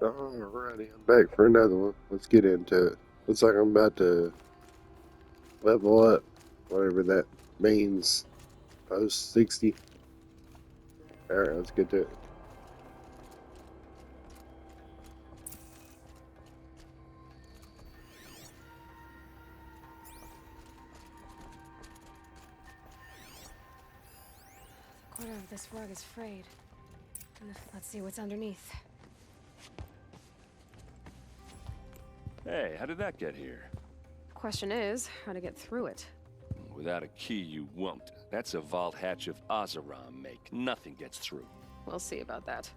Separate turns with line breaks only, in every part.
Alrighty, I'm back for another one. Let's get into it. Looks like I'm about to level up, whatever that means. Post 60. Alright, let's get to it.
The corner of this rug is frayed. Let's see what's underneath.
Hey, how did that get here?
Question is, how to get through it.
Without a key, you won't. That's a vault hatch of Oseram make. Nothing gets through.
We'll see about that.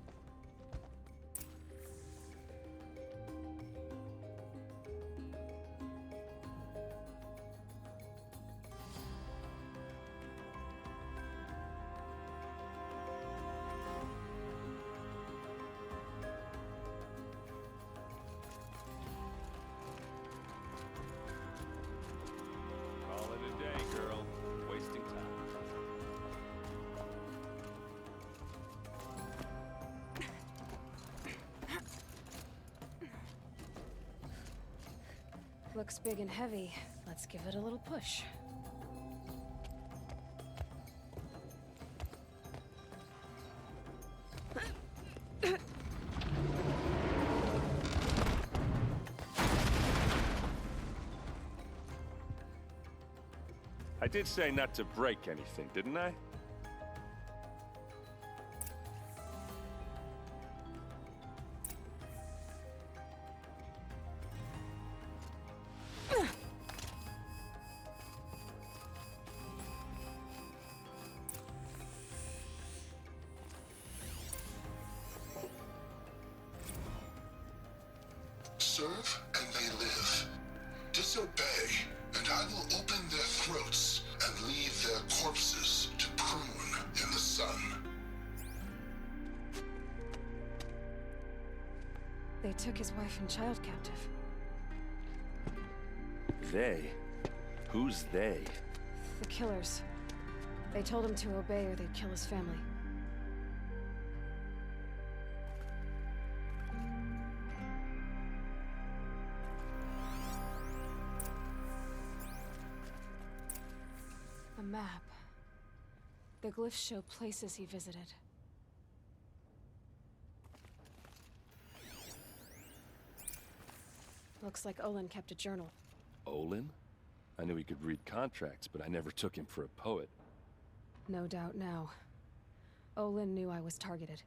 Call it a day, girl. Wasting time.
Looks big and heavy. Let's give it a little push.
I did say not to break anything, didn't I?
Serve and they live. Disobey, and I will open their throats and leave their corpses to prune in the sun.
They took his wife and child captive.
They? Who's they?
The killers. They told him to obey or they'd kill his family. A map. The glyphs show places he visited. Looks like Olin kept a journal.
Olin? I knew he could read contracts, but I never took him for a poet.
No doubt now. Olin knew I was targeted.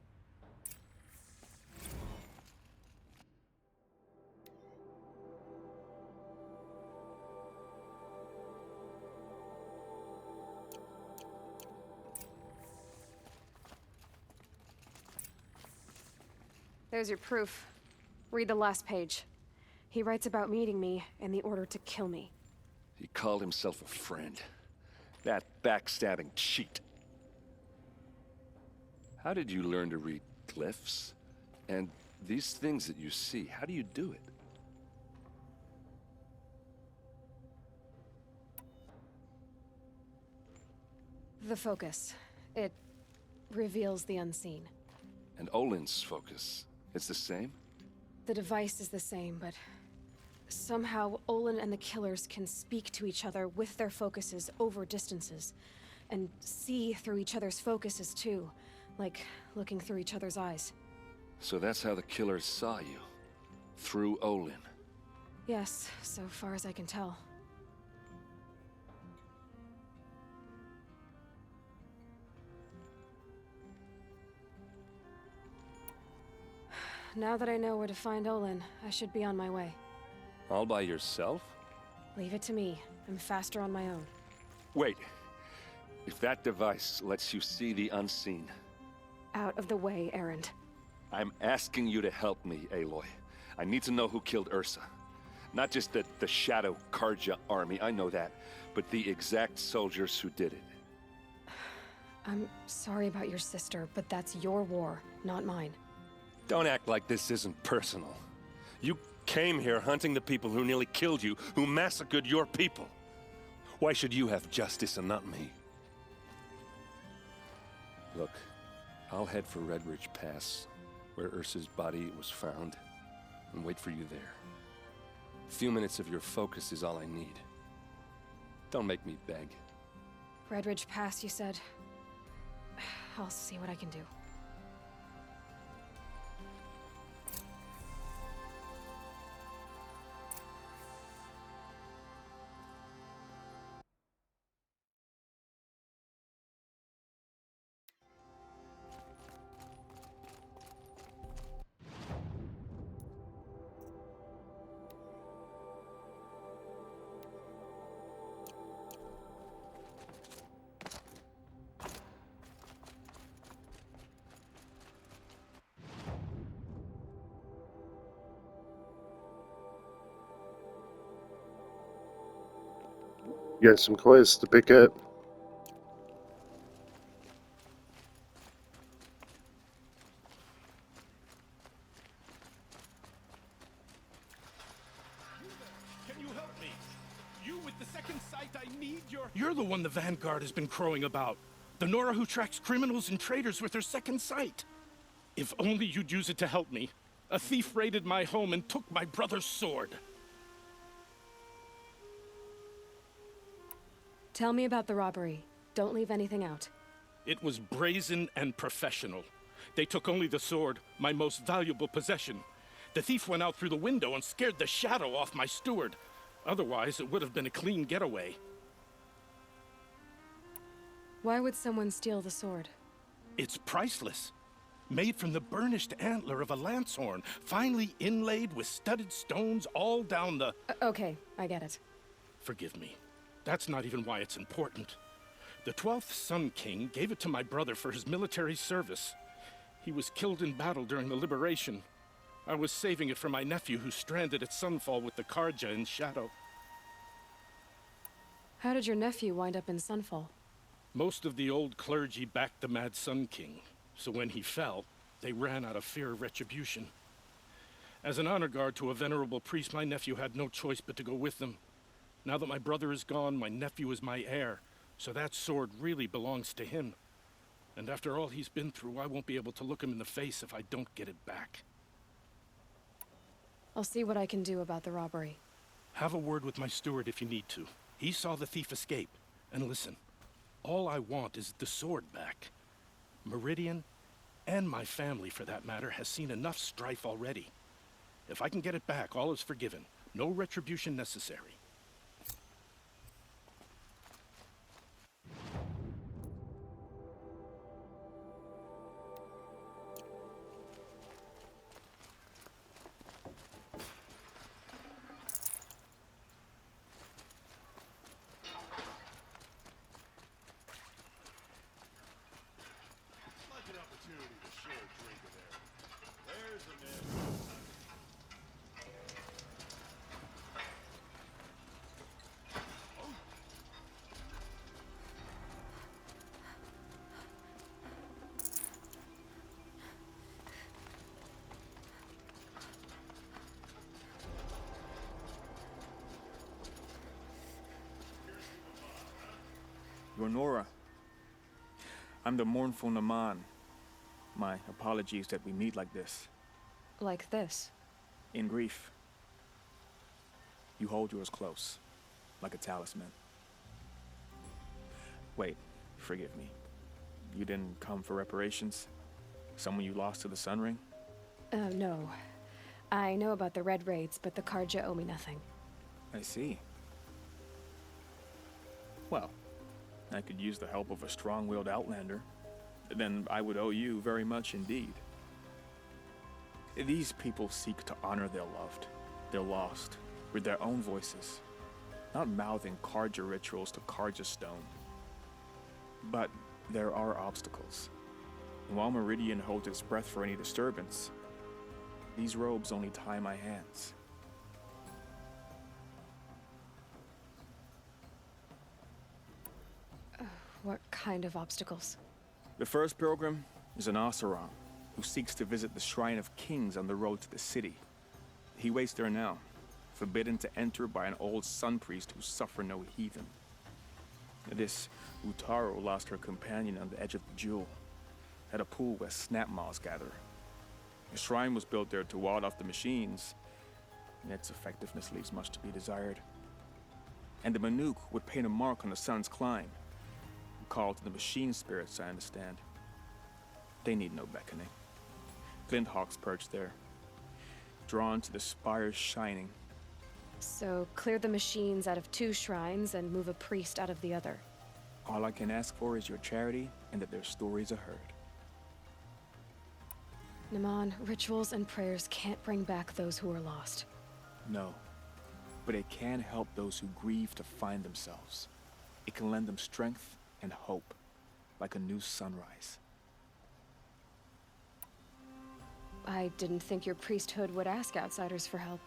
There's your proof. Read the last page. He writes about meeting me and the order to kill me.
He called himself a friend. That backstabbing cheat. How did you learn to read glyphs? And these things that you see, how do you do it?
The focus. It reveals the unseen.
And Olin's focus, it's the same?
The device is the same, but somehow Olin and the killers can speak to each other with their focuses over distances, and see through each other's focuses too, like looking through each other's eyes.
So that's how the killers saw you? Through Olin?
Yes, so far as I can tell. Now that I know where to find Olin, I should be on my way.
All by yourself?
Leave it to me. I'm faster on my own.
Wait. If that device lets you see the unseen...
Out of the way, Erend.
I'm asking you to help me, Aloy. I need to know who killed Ursa. Not just the Shadow Karja army, I know that, but the exact soldiers who did it.
I'm sorry about your sister, but that's your war, not mine.
Don't act like this isn't personal. You came here hunting the people who nearly killed you, who massacred your people. Why should you have justice and not me?
Look, I'll head for Red Ridge Pass, where Ursa's body was found.
and wait for you there. A few minutes of your focus is all I need. Don't make me beg.
Red Ridge Pass, you said? I'll see what I can do.
You got some quests to pick up.
Can you help me? You with the second sight, I need your... You're the one the Vanguard has been crowing about. The Nora who tracks criminals and traitors with her second sight. If only you'd use it to help me. A thief raided my home and took my brother's sword.
Tell me about the robbery. Don't leave anything out.
It was brazen and professional. They took only the sword, my most valuable possession. The thief went out through the window and scared the shadow off my steward. Otherwise, it would have been a clean getaway.
Why would someone steal the sword?
It's priceless. Made from the burnished antler of a lancehorn, finely inlaid with studded stones all down the...
Okay, I get it.
Forgive me. That's not even why it's important. The 12th Sun King gave it to my brother for his military service. He was killed in battle during the liberation. I was saving it for my nephew who's stranded at Sunfall with the Karja in Shadow.
How did your nephew wind up in Sunfall?
Most of the old clergy backed the Mad Sun King, so when he fell, they ran out of fear of retribution. As an honor guard to a venerable priest, my nephew had no choice but to go with them. Now that my brother is gone, my nephew is my heir, so that sword really belongs to him. And after all he's been through, I won't be able to look him in the face if I don't get it back.
I'll see what I can do about the robbery.
Have a word with my steward if you need to. He saw the thief escape. And listen, all I want is the sword back. Meridian, and my family for that matter, has seen enough strife already. If I can get it back, all is forgiven. No retribution necessary.
You're Nora. I'm the mournful Naman. My apologies that we meet like this.
Like this?
In grief. You hold yours close, like a talisman. Wait, forgive me. You didn't come for reparations? Someone you lost to the Sun Ring?
No. I know about the Red Raids, but the Karja owe me nothing.
I see. Well, I could use the help of a strong-willed outlander. Then I would owe you very much indeed. These people seek to honor their loved, their lost, with their own voices, not mouthing Karja rituals to Karja stone. But there are obstacles. And while Meridian holds its breath for any disturbance, these robes only tie my hands.
What kind of obstacles?
The first pilgrim is an Oseram who seeks to visit the Shrine of Kings on the road to the city. He waits there now, forbidden to enter by an old sun priest who suffer no heathen. This Utaro lost her companion on the edge of the jewel, at a pool where snap moths gather. A shrine was built there to ward off the machines. Its effectiveness leaves much to be desired. And the Manuk would paint a mark on the sun's climb, called to the machine spirits, I understand. They need no beckoning. Glint hawks perch there, drawn to the spire's shining.
So, clear the machines out of 2 shrines and move a priest out of the other.
All I can ask for is your charity and that their stories are heard.
Naman, rituals and prayers can't bring back those who are lost.
No, but it can help those who grieve to find themselves. It can lend them strength and hope, like a new sunrise.
I didn't think your priesthood would ask outsiders for help.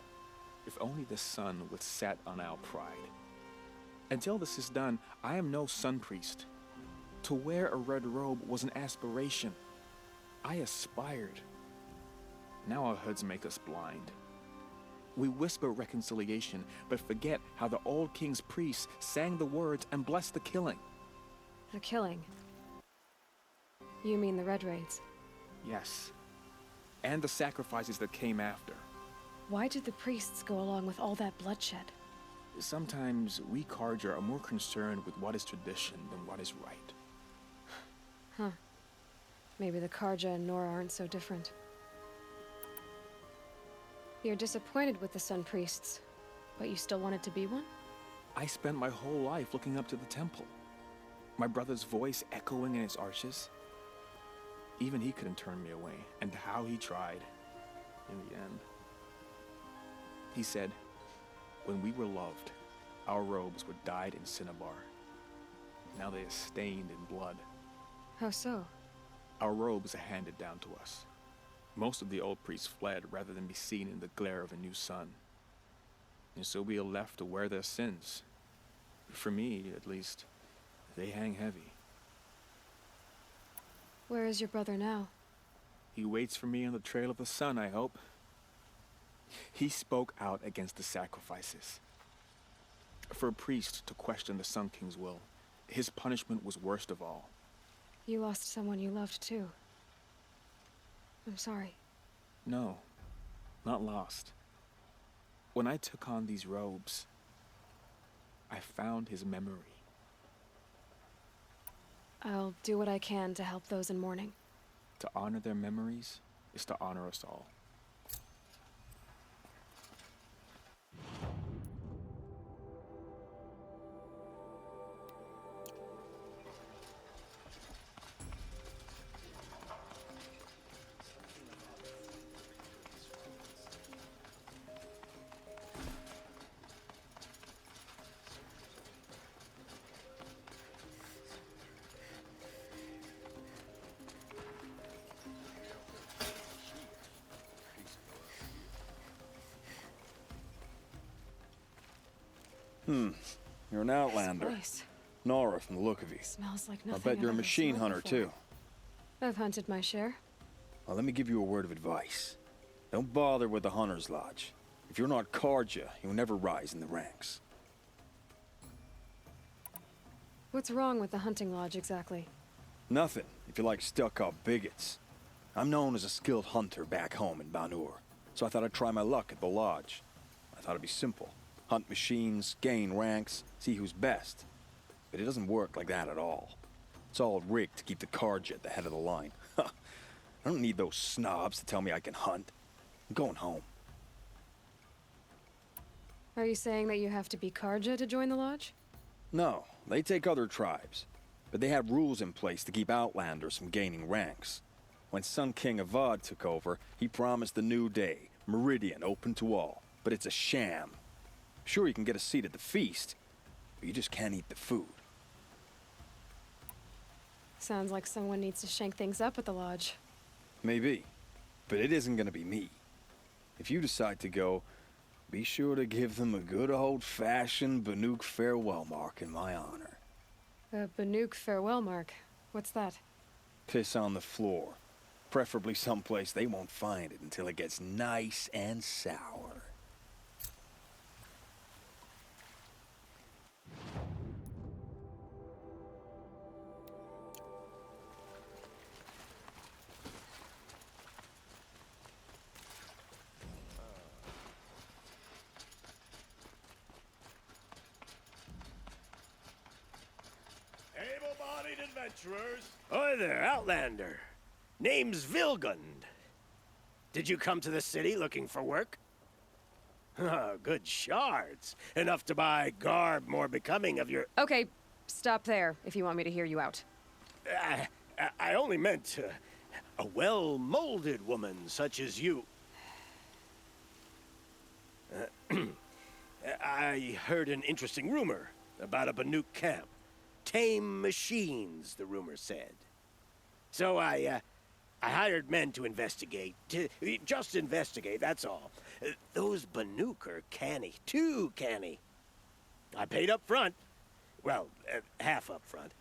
If only the sun would set on our pride. Until this is done, I am no sun priest. To wear a red robe was an aspiration. I aspired. Now our hoods make us blind. We whisper reconciliation, but forget how the old king's priests sang the words and blessed the killing.
The killing? You mean the Red Raids?
Yes. And the sacrifices that came after.
Why did the priests go along with all that bloodshed?
Sometimes we Carja are more concerned with what is tradition than what is right.
Huh. Maybe the Karja and Nora aren't so different. You're disappointed with the Sun Priests, but you still wanted to be one?
I spent my whole life looking up to the temple. My brother's voice echoing in its arches. Even he couldn't turn me away, and how he tried, in the end. He said, when we were loved, our robes were dyed in cinnabar. Now they are stained in blood.
How so?
Our robes are handed down to us. Most of the old priests fled rather than be seen in the glare of a new sun. And so we are left to wear their sins. For me, at least, they hang heavy.
Where is your brother now?
He waits for me on the trail of the sun, I hope. He spoke out against the sacrifices. For a priest to question the Sun King's will, his punishment was worst of all.
You lost someone you loved too. I'm sorry.
No, not lost. When I took on these robes, I found his memory.
I'll do what I can to help those in mourning.
To honor their memories is to honor us all.
You're an outlander.
Nice.
Nora from the look of you.
Smells like
I
nothing.
bet you're a
I've ever
machine
smelled
hunter,
before.
too.
I've hunted my share.
Well, let me give you a word of advice. Don't bother with the Hunter's Lodge. If you're not Karja, you'll never rise in the ranks.
What's wrong with the hunting lodge exactly?
Nothing, if you like stuck-up bigots. I'm known as a skilled hunter back home in Banur, so I thought I'd try my luck at the lodge. I thought it'd be simple. Hunt machines, gain ranks, see who's best. But it doesn't work like that at all. It's all rigged to keep the Karja at the head of the line. I don't need those snobs to tell me I can hunt. I'm going home.
Are you saying that you have to be Karja to join the lodge?
No, they take other tribes. But they have rules in place to keep outlanders from gaining ranks. When Sun King Avad took over, he promised a new day, Meridian open to all. But it's a sham. Sure, you can get a seat at the feast, but you just can't eat the food.
Sounds like someone needs to shake things up at the lodge.
Maybe, but it isn't gonna be me. If you decide to go, be sure to give them a good old-fashioned Banuk farewell mark in my honor.
A Banuk farewell mark. What's that?
Piss on the floor. Preferably someplace they won't find it until it gets nice and sour.
night, adventurers. Hi there, Outlander. Name's Vilgund. Did you come to the city looking for work? Good shards. Enough to buy garb more becoming of your...
Okay, stop there if you want me to hear you out.
I only meant a well-molded woman such as you. I heard an interesting rumor about a Banuk camp. Tame machines, the rumor said. So I hired men to investigate. Just investigate, that's all. Those Banuk are canny, too canny. I paid up front. Well, half up front.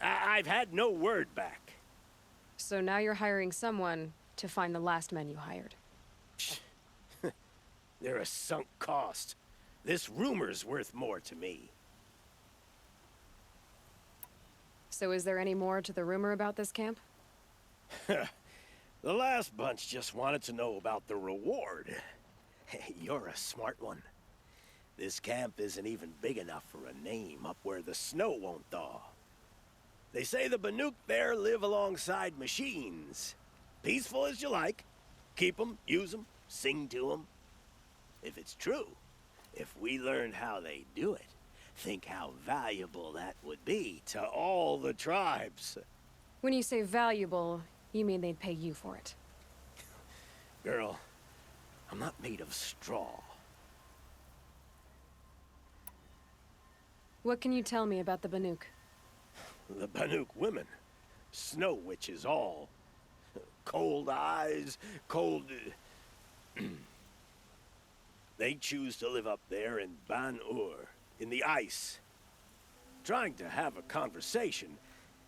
I've had no word back.
So now you're hiring someone to find the last men you hired.
They're a sunk cost. This rumor's worth more to me.
So is there any more to the rumor about this camp?
The last bunch just wanted to know about the reward. You're a smart one. This camp isn't even big enough for a name up where the snow won't thaw. They say the Banuk there live alongside machines. Peaceful as you like. Keep 'em, use 'em, sing to 'em. If it's true, if we learned how they do it, think how valuable that would be to all the tribes.
When you say valuable, you mean they'd pay you for it.
Girl, I'm not made of straw.
What can you tell me about the Banuk?
The Banuk women. Snow witches all. Cold eyes, cold... They choose to live up there in Ban-Ur, in the ice. Trying to have a conversation,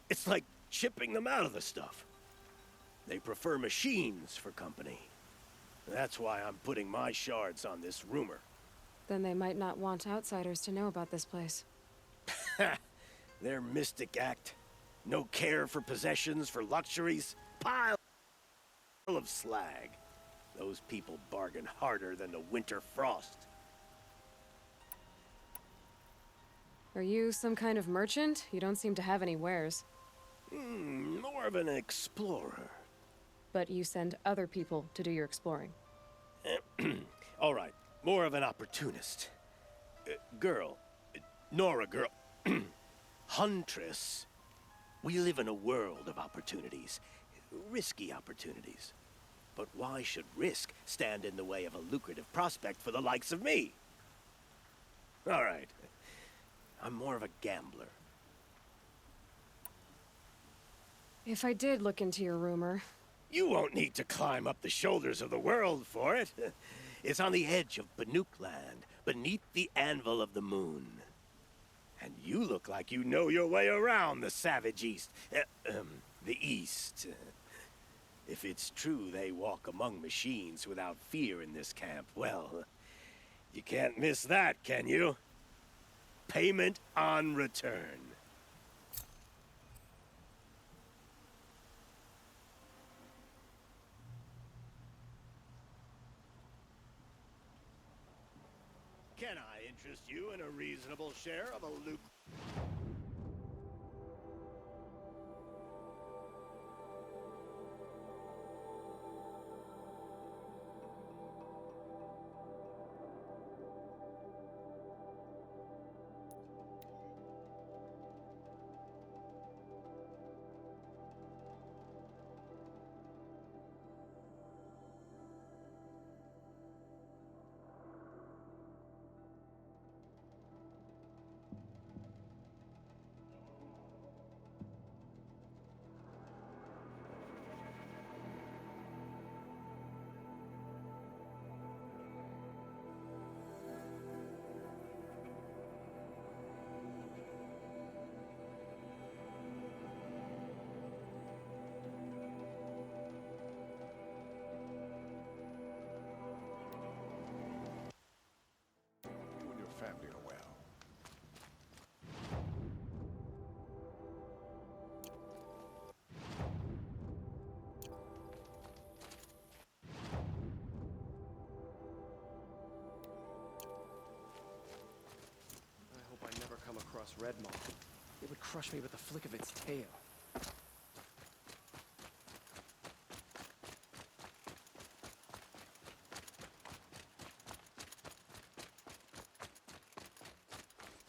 it's like chipping them out of the stuff. They prefer machines for company. That's why I'm putting my shards on this rumor.
Then they might not want outsiders to know about this place.
Their mystic act. No care for possessions, for luxuries. Pile of slag. Those people bargain harder than the winter frost.
Are you some kind of merchant? You don't seem to have any wares.
More of an explorer.
But you send other people to do your exploring.
All right, more of an opportunist. Girl, Nora girl, Huntress. We live in a world of opportunities. Risky opportunities. But why should risk stand in the way of a lucrative prospect for the likes of me? All right. I'm more of a gambler.
If I did look into your rumor...
You won't need to climb up the shoulders of the world for it. It's on the edge of Banuk land, beneath the anvil of the moon. And you look like you know your way around the savage east. The east. If it's true they walk among machines without fear in this camp, well, you can't miss that, can you? Payment on return. Can I interest you in a reasonable share of a loot?
Family are well.
I hope I never come across Red Moth. It would crush me with the flick of its tail.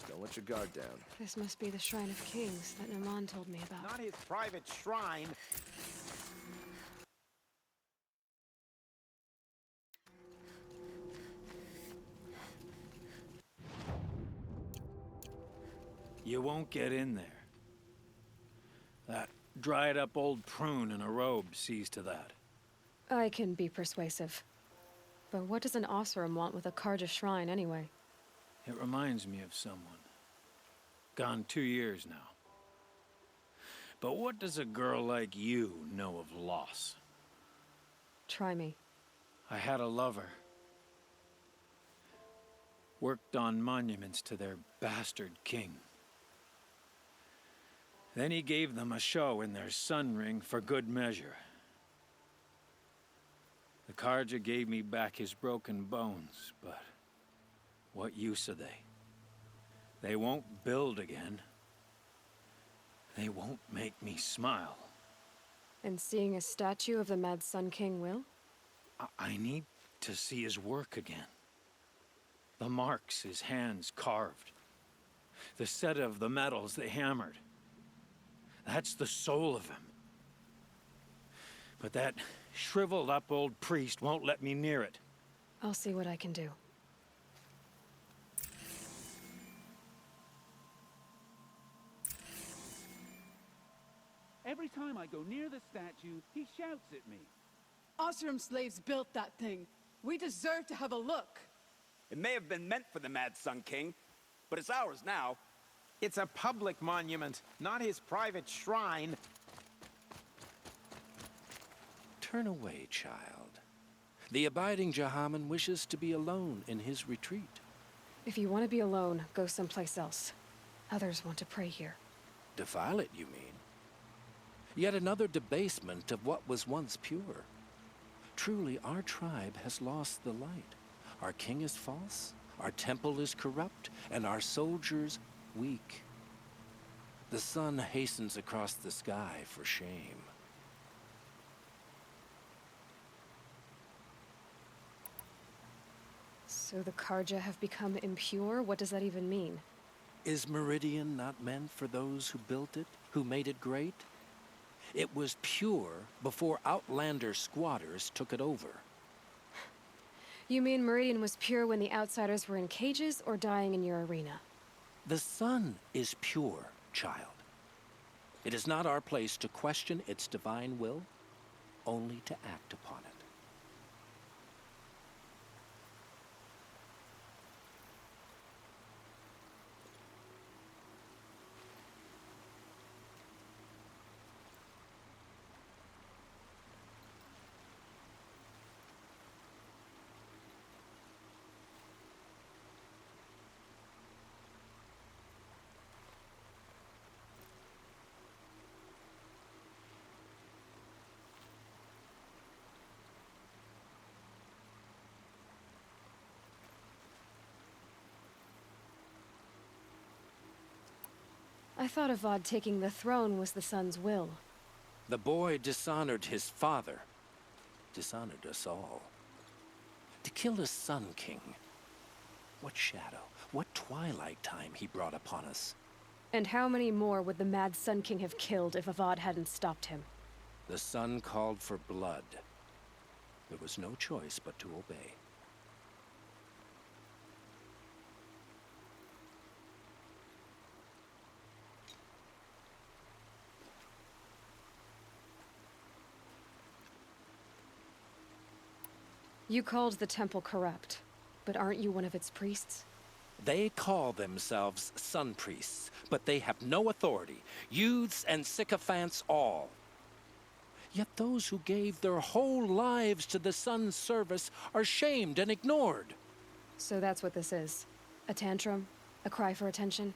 Don't let your guard down.
This must be the Shrine of Kings that Naman told me about.
Not his private shrine.
You won't get in there. That dried-up old prune in a robe sees to that.
I can be persuasive. But what does an Oseram want with a Karja shrine anyway?
It reminds me of someone. Gone 2 years now. But what does a girl like you know of loss?
Try me.
I had a lover. Worked on monuments to their bastard king. Then he gave them a show in their sun ring for good measure. The Karja gave me back his broken bones, but what use are they? They won't build again. They won't make me smile.
And seeing a statue of the Mad Sun King will?
I need to see his work again. The marks his hands carved. The set of the metals they hammered. That's the soul of him. But that shriveled up old priest won't let me near it.
I'll see what I can do.
Every time I go near the statue, he shouts at me.
Oseram slaves built that thing. We deserve to have a look.
It may have been meant for the Mad Sun King, but it's ours now.
It's a public monument, not his private shrine.
Turn away, child. The abiding Jahaman wishes to be alone in his retreat.
If you want to be alone, go someplace else. Others want to pray here.
Defile it, you mean? Yet another debasement of what was once pure. Truly, our tribe has lost the light. Our king is false, our temple is corrupt, and our soldiers weak. The sun hastens across the sky for shame.
So the Karja have become impure? What does that even mean?
Is Meridian not meant for those who built it, who made it great? It was pure before outlander squatters took it over.
You mean Meridian was pure when the outsiders were in cages or dying in your arena?
The sun is pure, child. It is not our place to question its divine will, only to act upon it.
I thought Avad taking the throne was the sun's will.
The boy dishonored his father, dishonored us all. To kill a Sun King. What shadow, what twilight time he brought upon us.
And how many more would the Mad Sun King have killed if Avad hadn't stopped him?
The sun called for blood. There was no choice but to obey.
You called the temple corrupt, but aren't you one of its priests?
They call themselves sun priests, but they have no authority. Youths and sycophants all. Yet those who gave their whole lives to the sun's service are shamed and ignored.
So that's what this is. A tantrum? A cry for attention?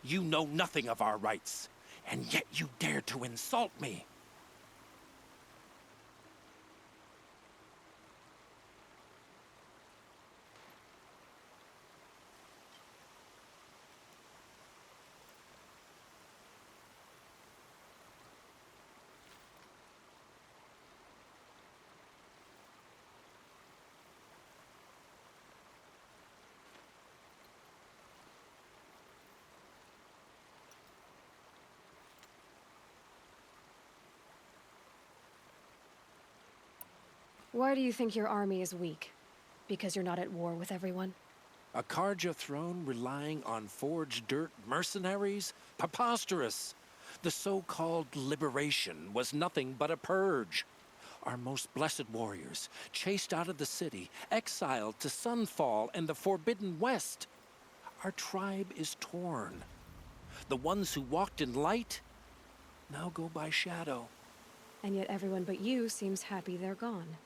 You know nothing of our rights, and yet you dare to insult me.
Why do you think your army is weak? Because you're not at war with everyone?
A Karja throne relying on forged dirt mercenaries? Preposterous! The so-called liberation was nothing but a purge. Our most blessed warriors, chased out of the city, exiled to Sunfall and the Forbidden West. Our tribe is torn. The ones who walked in light now go by shadow.
And yet everyone but you seems happy they're gone.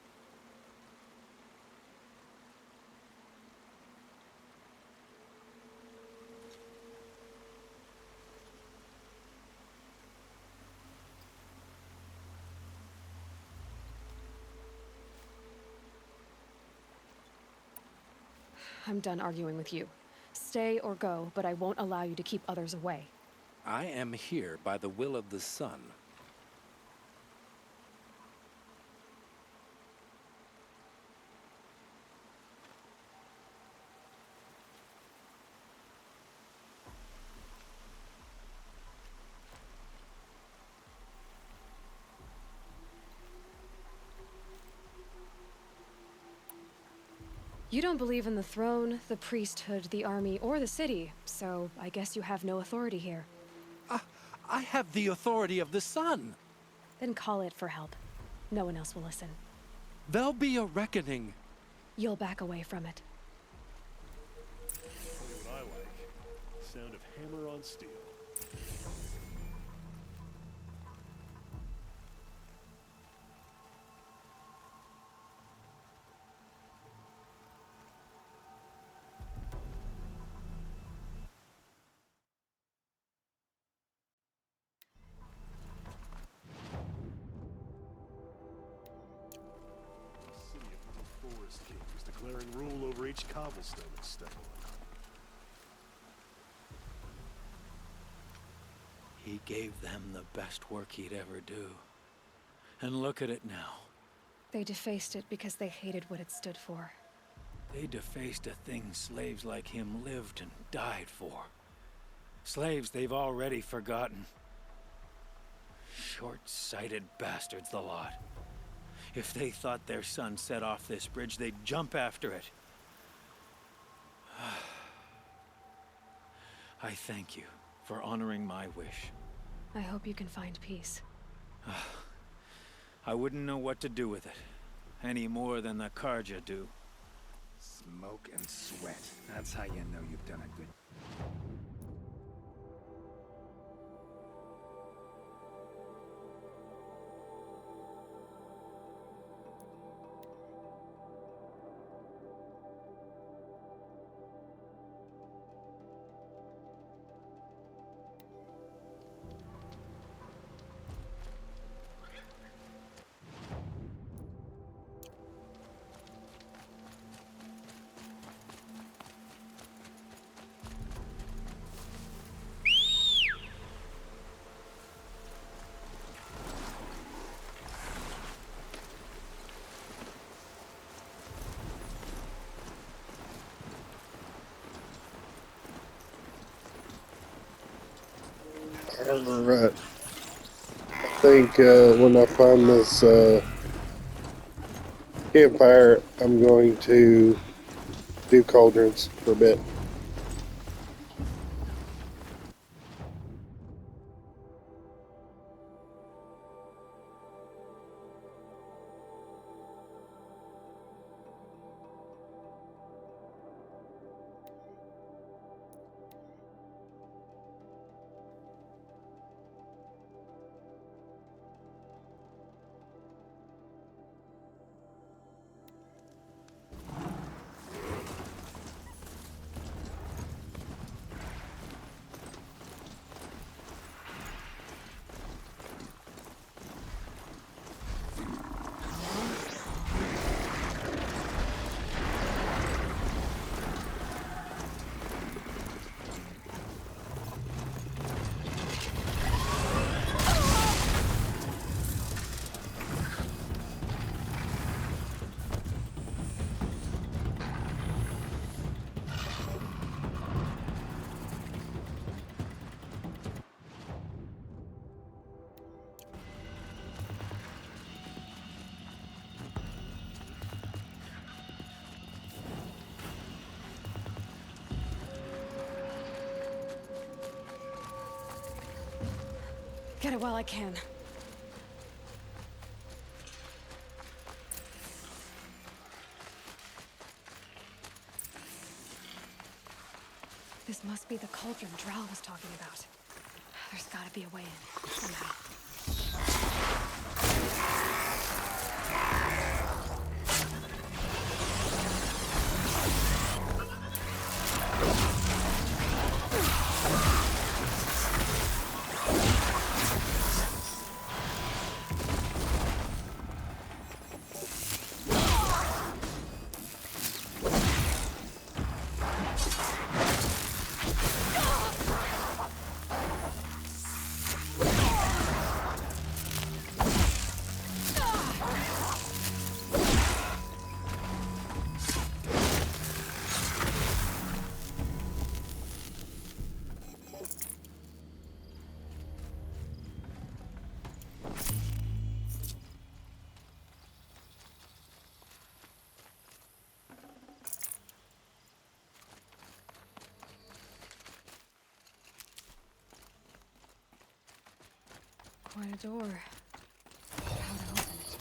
I'm done arguing with you. Stay or go, but I won't allow you to keep others away.
I am here by the will of the sun.
You don't believe in the throne, the priesthood, the army, or the city, so I guess you have no authority here.
I have the authority of the sun.
Then call it for help. No one else will listen.
There'll be a reckoning.
You'll back away from it.
Tell you what I like. Sound of hammer on steel. Forest Kings declaring rule over each cobblestone they step on.
He gave them the best work he'd ever do. And look at it now.
They defaced it because they hated what it stood for.
They defaced a thing slaves like him lived and died for. Slaves they've already forgotten. Short-sighted bastards, the lot. If they thought their son set off this bridge, they'd jump after it. I thank you for honoring my wish.
I hope you can find peace.
I wouldn't know what to do with it, any more than the Karja do.
Smoke and sweat. That's how you know you've done a good...
Alright. I think when I find this campfire, I'm going to do cauldrons for a bit.
get it while I can. This must be the cauldron Drow was talking about. There's gotta be a way in, somehow. Quite a door. How to open it?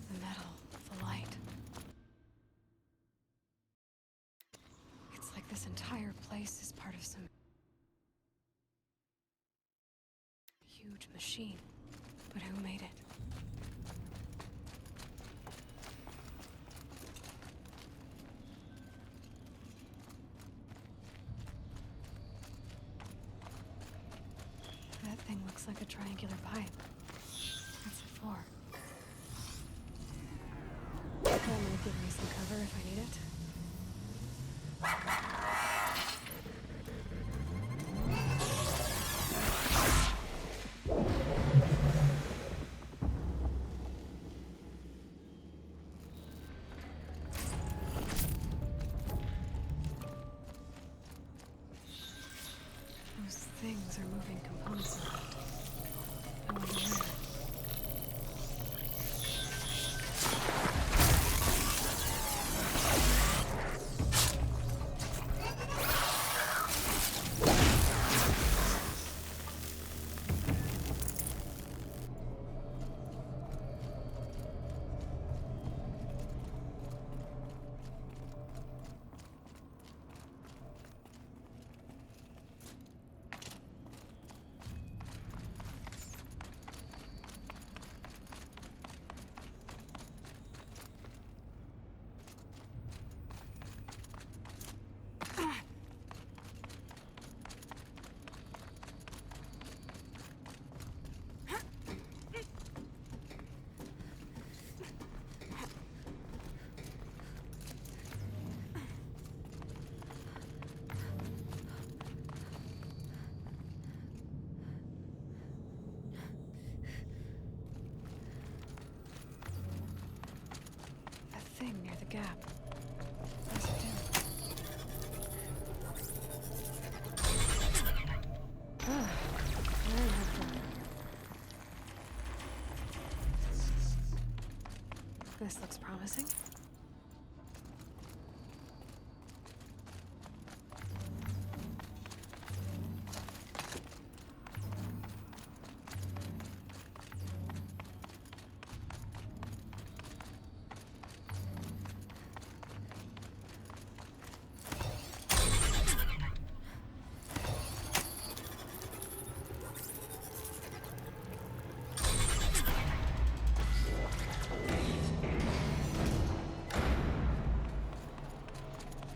The metal, the light. It's like this entire place is part of some huge machine. But who made it? That thing looks like a triangular pipe. What's it for? That might give me some cover if I need it. Those things are moving components around. I wonder where. That thing near the gap. What's it do? Ah, I have that. This looks promising.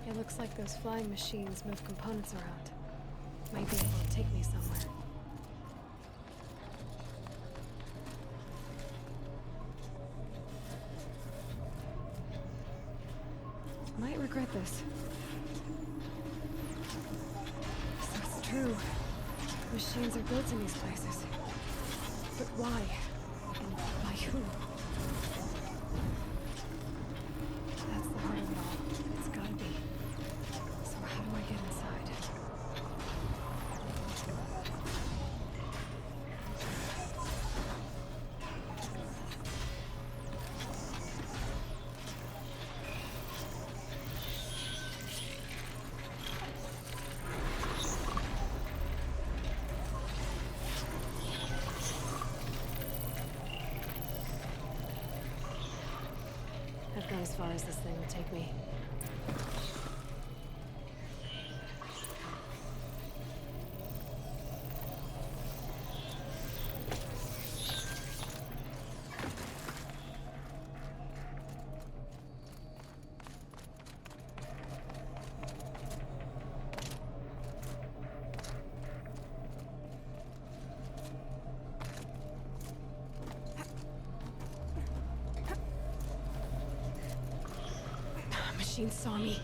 It looks like those flying machines move components around. Might be able to take me somewhere. Might regret this. So it's true. Machines are built in these places. But why? And by who? That's the heart of it all. It's gotta be. So how do I get inside? I've gone as far as this thing will take me. Machine saw me.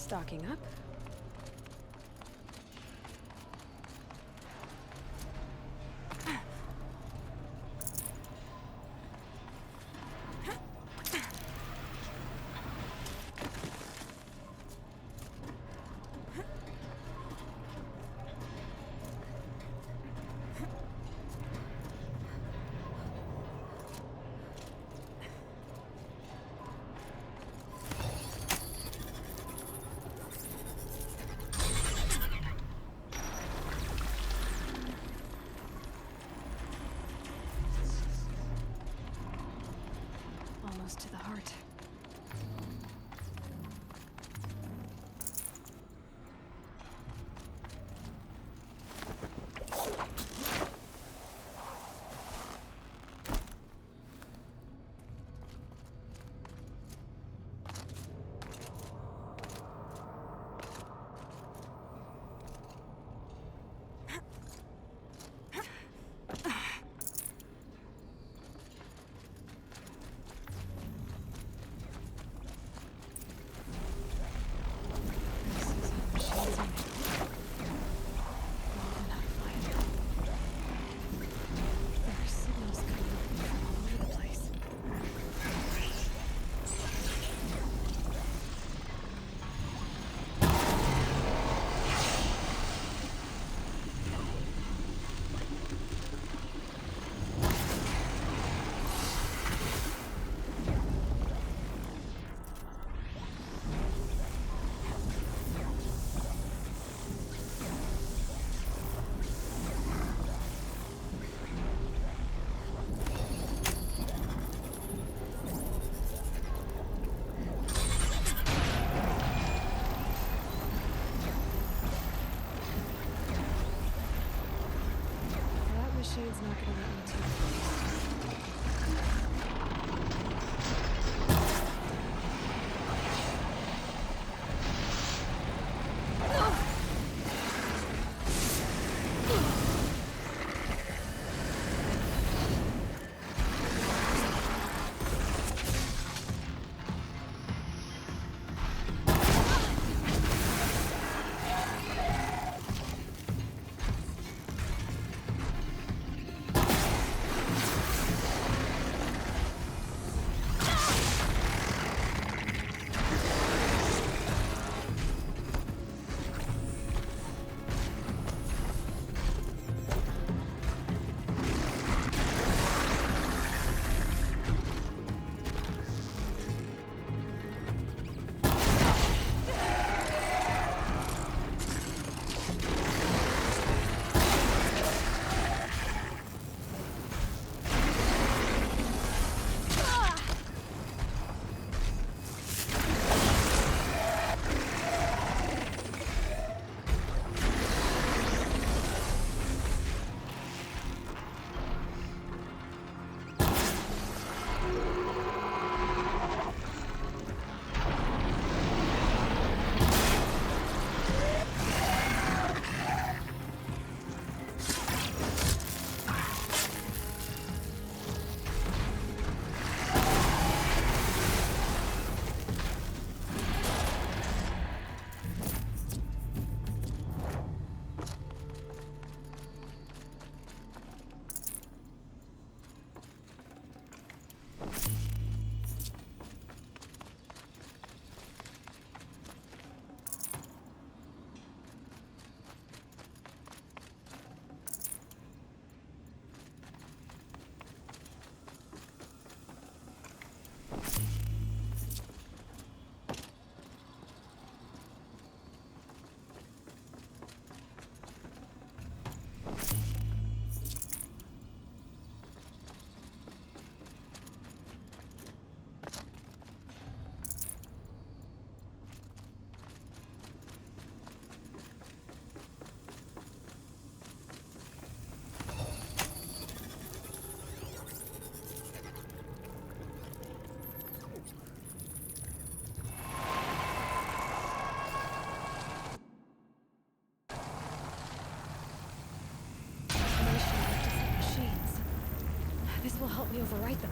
Stocking up. Almost to the heart. Machine's not gonna let me take will help me overwrite them.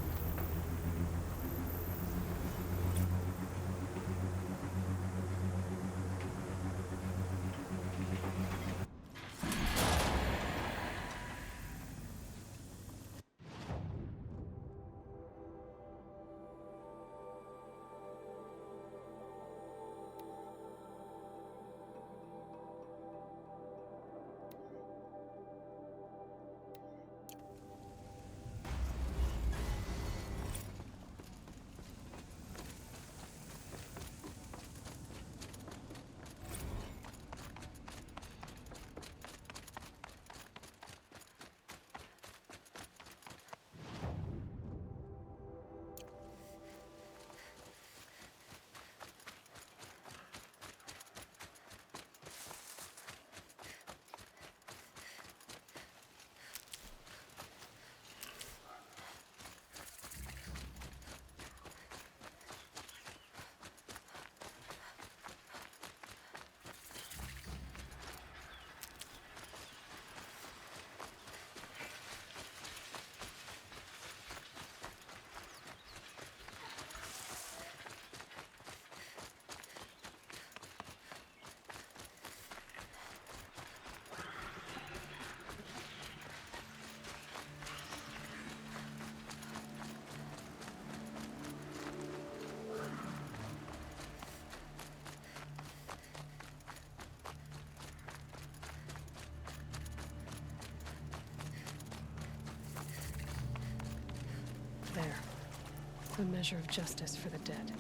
A measure of justice for the dead.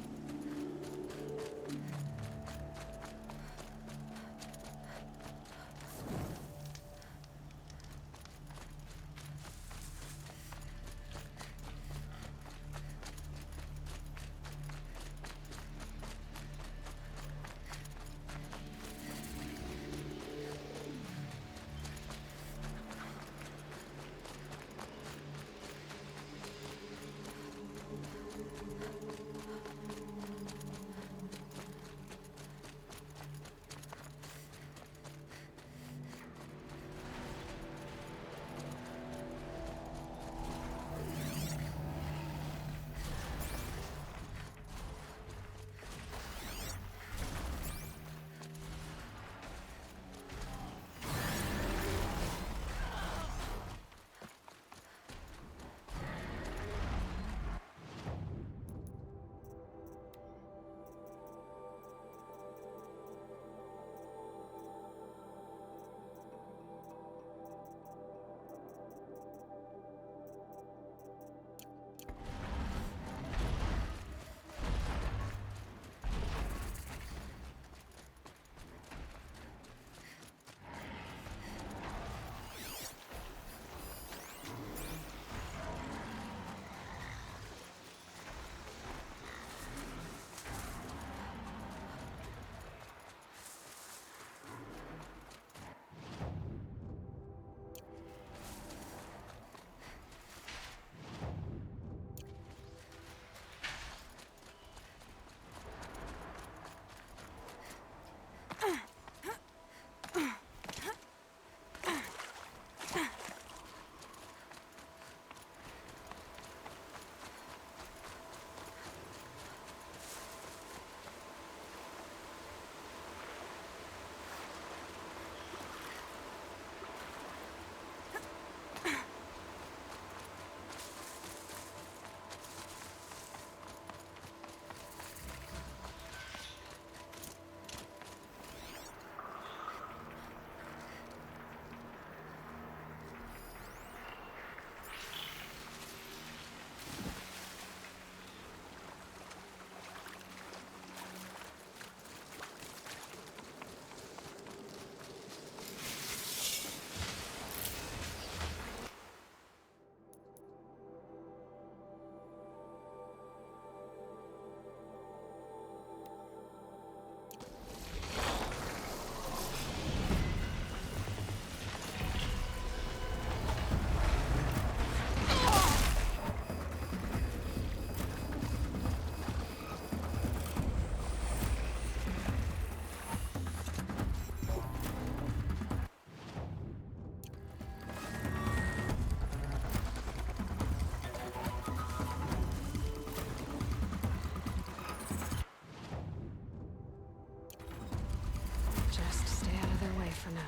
Just stay out of their way for now.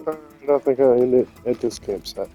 I don't think I'll end it at this campsite.